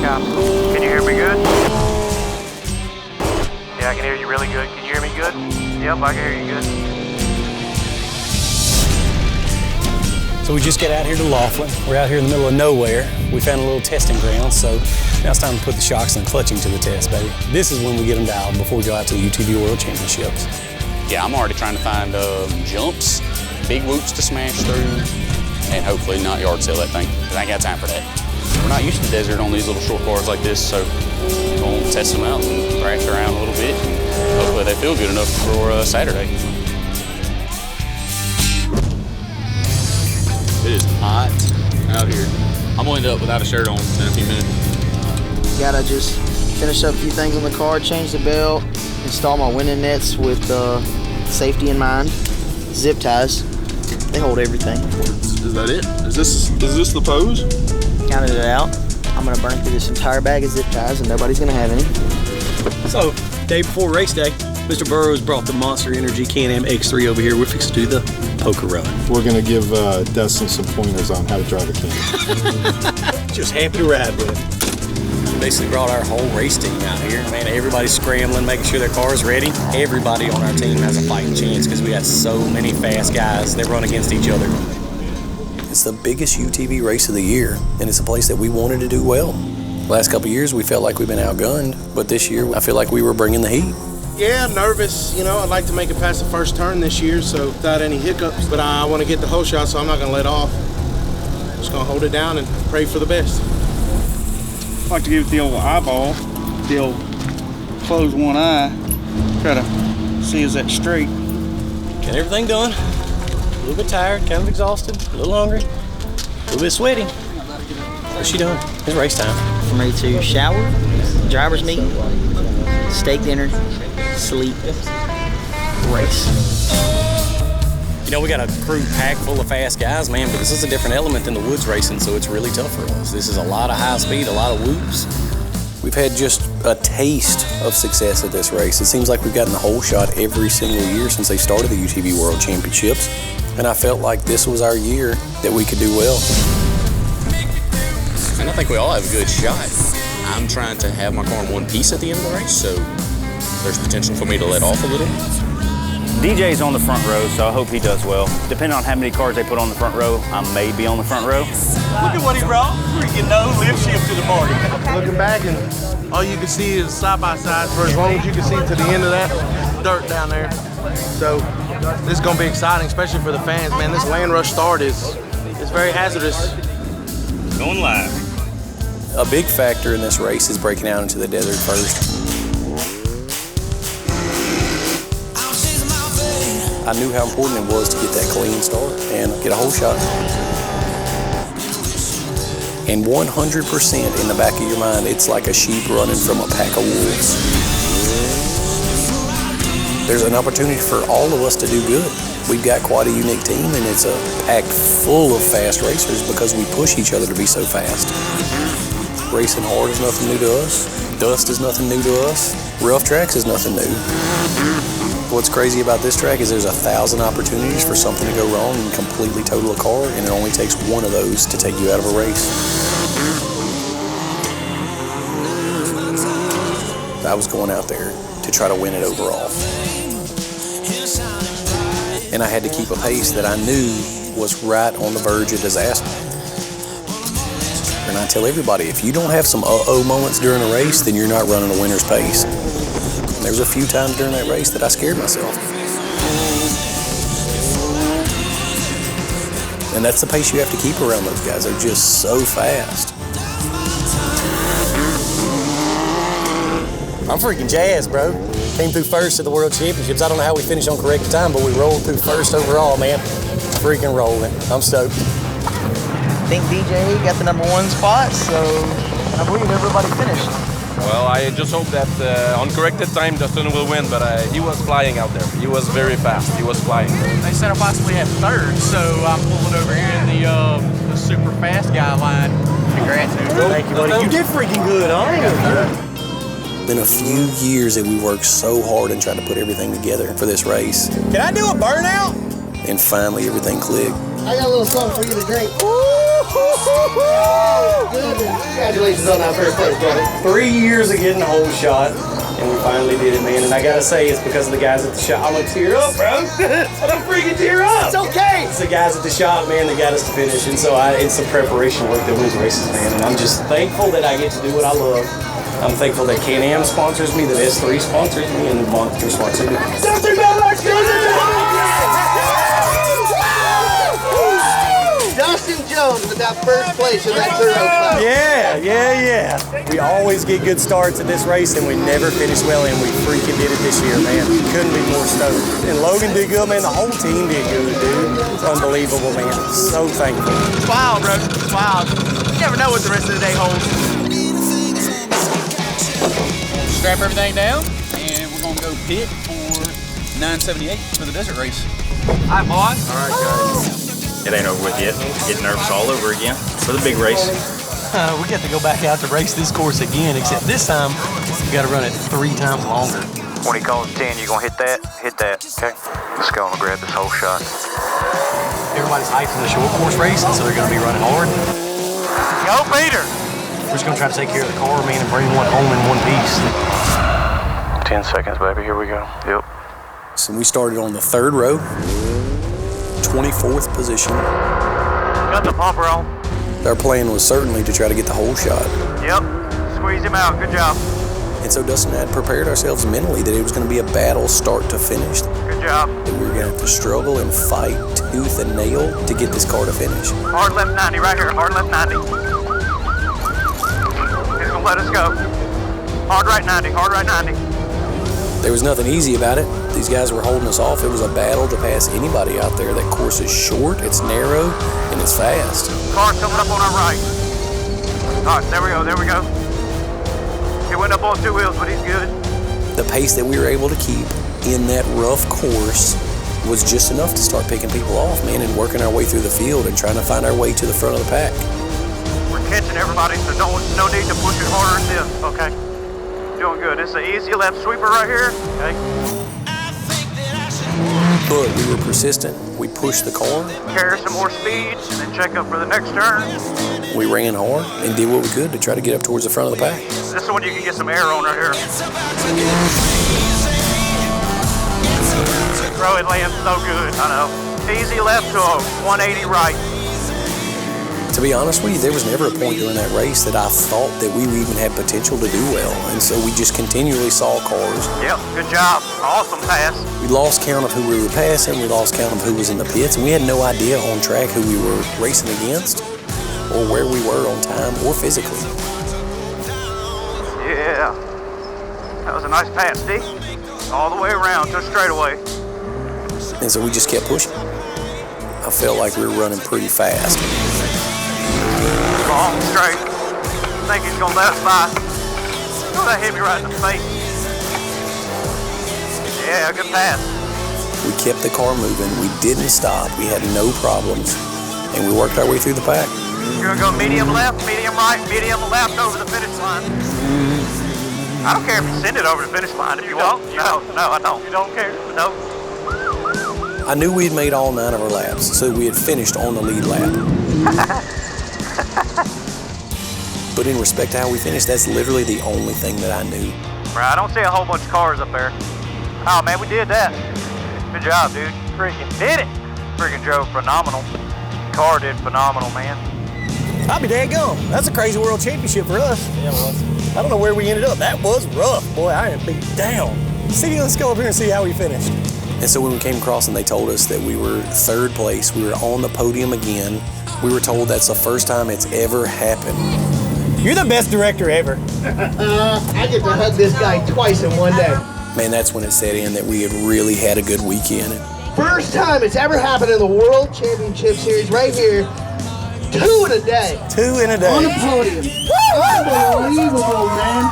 copy. Can you hear me good? Yeah, I can hear you really good. Can you hear me good? Yep, I can hear you good. So we just got out here to Laughlin. We're out here in the middle of nowhere. We found a little testing ground, so now it's time to put the shocks and the clutching to the test, baby. This is when we get them dialed before we go out to the UTV World Championships. Yeah, I'm already trying to find jumps, big whoops to smash through, and hopefully not yard sale that thing, because I ain't got time for that. We're not used to the desert on these little short cars like this, so we're going to test them out and thrash around a little bit, and hopefully they feel good enough for Saturday. It is hot out here. I'm gonna end up without a shirt on in a few minutes. Gotta just finish up a few things on the car, change the belt, install my winning nets with safety in mind, zip ties. They hold everything. Is that it? Is this the pose? Counted it out. I'm gonna burn through this entire bag of zip ties and nobody's gonna have any. So, day before race day, Mr. Burrows brought the Monster Energy Can-Am X3 over here. We're fixing to do the poker run. We're gonna give Dustin some pointers on how to drive a Can. Just happy to ride with him. We basically brought our whole race team out here. Man, everybody's scrambling, making sure their car's ready. Everybody on our team has a fighting chance because we got so many fast guys that run against each other. It's the biggest UTV race of the year, and it's a place that we wanted to do well. The last couple of years, we felt like we've been outgunned, but this year, I feel like we were bringing the heat. Yeah, nervous. You know, I'd like to make it past the first turn this year, so without any hiccups. But I want to get the whole shot, so I'm not going to let off. Just going to hold it down and pray for the best. I like to give it the old eyeball, the old close one eye, try to see is that straight. Got everything done. A little bit tired, kind of exhausted, a little hungry, a little bit sweaty. What's she doing? It's race time. I'm ready to shower, driver's meeting, steak dinner, sleep, race. You know, we got a crew packed full of fast guys, man, but this is a different element than the woods racing, so it's really tough for us. This is a lot of high speed, a lot of whoops. We've had just a taste of success at this race. It seems like we've gotten the whole shot every single year since they started the UTV World Championships, and I felt like this was our year that we could do well. And I think we all have a good shot. I'm trying to have my car in one piece at the end of the race, so there's potential for me to let off a little. DJ's on the front row, so I hope he does well. Depending on how many cars they put on the front row, I may be on the front row. Look at what he brought. Freaking no lift shift to the party. Looking back, and all you can see is side-by-sides for as long as you can see to the end of that dirt down there. So this is going to be exciting, especially for the fans. Man, this land rush start is very hazardous. Going live. A big factor in this race is breaking out into the desert first. I knew how important it was to get that clean start and get a whole shot. And 100% in the back of your mind, it's like a sheep running from a pack of wolves. There's an opportunity for all of us to do good. We've got quite a unique team, and it's a pack full of fast racers because we push each other to be so fast. Racing hard is nothing new to us. Dust is nothing new to us. Rough tracks is nothing new. What's crazy about this track is there's 1,000 opportunities for something to go wrong and completely total a car, and it only takes one of those to take you out of a race. I was going out there to try to win it overall. And I had to keep a pace that I knew was right on the verge of disaster. And I tell everybody, if you don't have some uh-oh moments during a race, then you're not running a winner's pace. There was a few times during that race that I scared myself. And that's the pace you have to keep around those guys. They're just so fast. I'm freaking jazzed, bro. Came through first at the World Championships. I don't know how we finished on correct time, but we rolled through first overall, man. Freaking rolling. I'm stoked. I think DJ got the #1 spot, so I believe everybody finished. Well, I just hope that on corrected time, Dustin will win, but he was flying out there. He was very fast. He was flying. They said I possibly have third, so I'm pulling over here in the super fast guy line. Congrats, dude. Thank you, buddy. You did freaking good, huh? Been a few years that we worked so hard and tried to put everything together for this race. Can I do a burnout? And finally, everything clicked. I got a little something for you to drink. Woo! Congratulations on that first place, brother. 3 years of getting a whole shot, and we finally did it, man. And I gotta say, it's because of the guys at the shop. I'm gonna tear up, bro. I'm gonna freaking tear up. It's okay. It's the guys at the shop, man, that got us to finish. And so it's the preparation work that wins races, man. And I'm just thankful that I get to do what I love. I'm thankful that Can-Am sponsors me, that S3 sponsors me, and the Monster sponsors me. Dustin Maverick! Dustin Jones with that first place in that Turo class. Yeah. We always get good starts at this race, and we never finish well, and we freaking did it this year, man. Couldn't be more stoked. And Logan did good, man. The whole team did good, dude. It's unbelievable, man. So thankful. It's wild, bro. It's wild. You never know what the rest of the day holds. Strap everything down, and we're gonna go pit for 978 for the desert race. All right, boys. All right, guys. It ain't over with yet. Get nervous all over again for the big race. We got to go back out to race this course again, except this time we got to run it 3 times longer. When he calls 10, you gonna hit that? Hit that, okay? Let's go and grab this whole shot. Everybody's hyped for the short course race, so they're going to be running hard. Go, Peter! We're just going to try to take care of the car, man, and bring one home in one piece. 10 seconds, baby. Here we go. Yep. So we started on the 3rd row, 24th position. Got the bumper on. Our plan was certainly to try to get the whole shot. Yep. Squeeze him out. Good job. And so Dustin and I had prepared ourselves mentally that it was going to be a battle start to finish. Good job. That we were going to have to struggle and fight tooth and nail to get this car to finish. Hard left 90 right here. Hard left 90. He's going to let us go. Hard right 90. Hard right 90. There was nothing easy about it. These guys were holding us off. It was a battle to pass anybody out there. That course is short, it's narrow, and it's fast. Car's coming up on our right. All right, there we go, there we go. He went up on 2 wheels, but he's good. The pace that we were able to keep in that rough course was just enough to start picking people off, man, and working our way through the field and trying to find our way to the front of the pack. We're catching everybody, so no need to push it harder than this, okay? Doing good. It's an easy left sweeper right here, okay? But we were persistent. We pushed the car. Carry some more speed, and then check up for the next turn. We ran hard and did what we could to try to get up towards the front of the pack. This is one you can get some air on right here. Bro, it lands so good, I know. Easy left to a 180 right. To be honest with you, there was never a point during that race that I thought that we even had potential to do well. And so we just continually saw cars. Yep, good job. Awesome pass. We lost count of who we were passing. We lost count of who was in the pits. And we had no idea on track who we were racing against or where we were on time or physically. Yeah. That was a nice pass, D. All the way around to a straightaway. And so we just kept pushing. I felt like we were running pretty fast. Long straight. Think he's gonna let us by. Oh, that hit me right in the face. Yeah, good pass. We kept the car moving. We didn't stop. We had no problems. And we worked our way through the pack. You're gonna go medium left, medium right, medium left over the finish line. I don't care if you send it over the finish line if you want. No, I don't. You don't care? No. I knew we had made all 9 of our laps, so we had finished on the lead lap. But in respect to how we finished, that's literally the only thing that I knew. Right, I don't see a whole bunch of cars up there. Oh man, we did that. Good job, dude. Freaking did it. Freaking drove phenomenal. Car did phenomenal, man. I'll be daggone. That's a crazy world championship for us. Yeah, it was. I don't know where we ended up. That was rough. Boy, I am beat down. See, let's go up here and see how we finished. And so when we came across and they told us that we were 3rd place, we were on the podium again, we were told that's the first time it's ever happened. You're the best director ever. I get to hug this guy twice in one day. Man, that's when it set in that we had really had a good weekend. First time it's ever happened in the World Championship Series right here. 2 in a day. 2 in a day. On the podium. Unbelievable, man.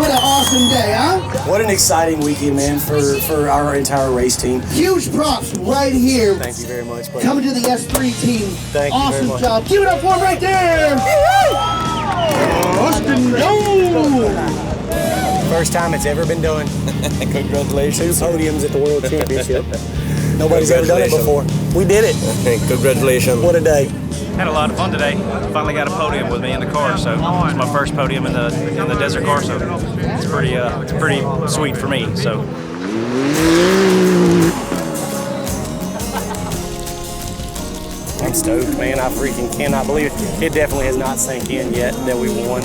What an awesome day, huh? What an exciting weekend, man, for our entire race team. Huge props right here. Thank you very much, buddy. Coming to the S3 team. Thank you very much. Awesome job. Give it up for him right there. Austin Jones. First time it's ever been done. Congratulations. 2 podiums at the World Championship. Nobody's ever done it before. We did it. Congratulations. What a day. Had a lot of fun today. Finally got a podium with me in the car, so it's my first podium in the desert car, so it's pretty sweet for me. So. I'm stoked, man. I freaking cannot believe it. It definitely has not sank in yet that we won.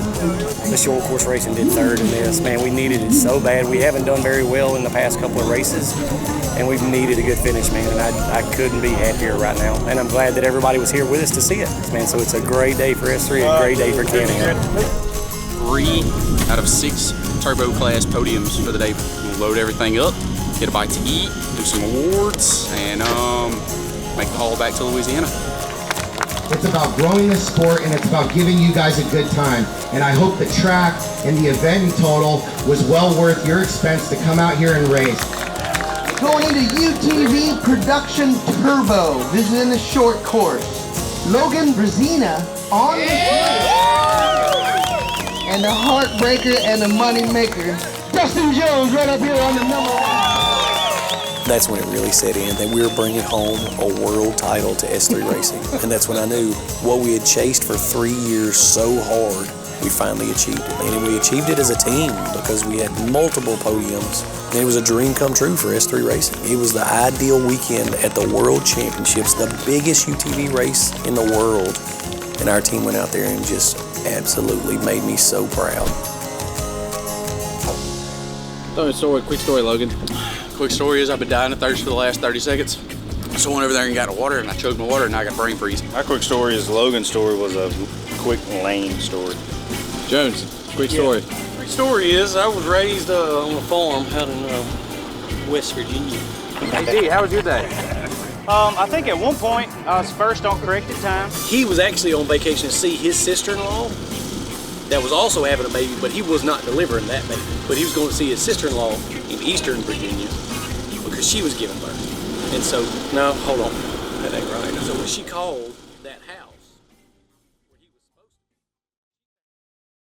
The short course racing did third in this. Man, we needed it so bad. We haven't done very well in the past couple of races, and we've needed a good finish, man. And I couldn't be happier right now. And I'm glad that everybody was here with us to see it, man. So it's a great day for S3, a great day for Can-Am. 3 out of 6 turbo class podiums for the day. We'll load everything up, get a bite to eat, do some awards, and make the haul back to Louisiana. It's about growing the sport, and it's about giving you guys a good time. And I hope the track and the event in total was well worth your expense to come out here and race. Going into UTV Production Turbo. This is in the short course. Logan Brazina on the and the heartbreaker and the money maker, Dustin Jones, right up here on the number 1. That's when it really set in that we were bringing home a world title to S3 Racing. And that's when I knew what we had chased for 3 years so hard, we finally achieved it. And we achieved it as a team because we had multiple podiums. And it was a dream come true for S3 Racing. It was the ideal weekend at the World Championships, the biggest UTV race in the world. And our team went out there and just absolutely made me so proud. Quick story, Logan. Quick story is I've been dying of thirst for the last 30 seconds. So I went over there and got a water, and I choked my water, and I got brain freeze. My quick story is Logan's story was a quick, lame story. Jones, quick story. Quick story is I was raised on a farm out in West Virginia. Hey, D, how was your day? I think at one point I was first on corrected time. He was actually on vacation to see his sister-in-law that was also having a baby, but he was not delivering that baby. But he was going to see his sister-in-law in Eastern Virginia because she was giving birth. And so, no, hold on, that ain't right. So when she called that house,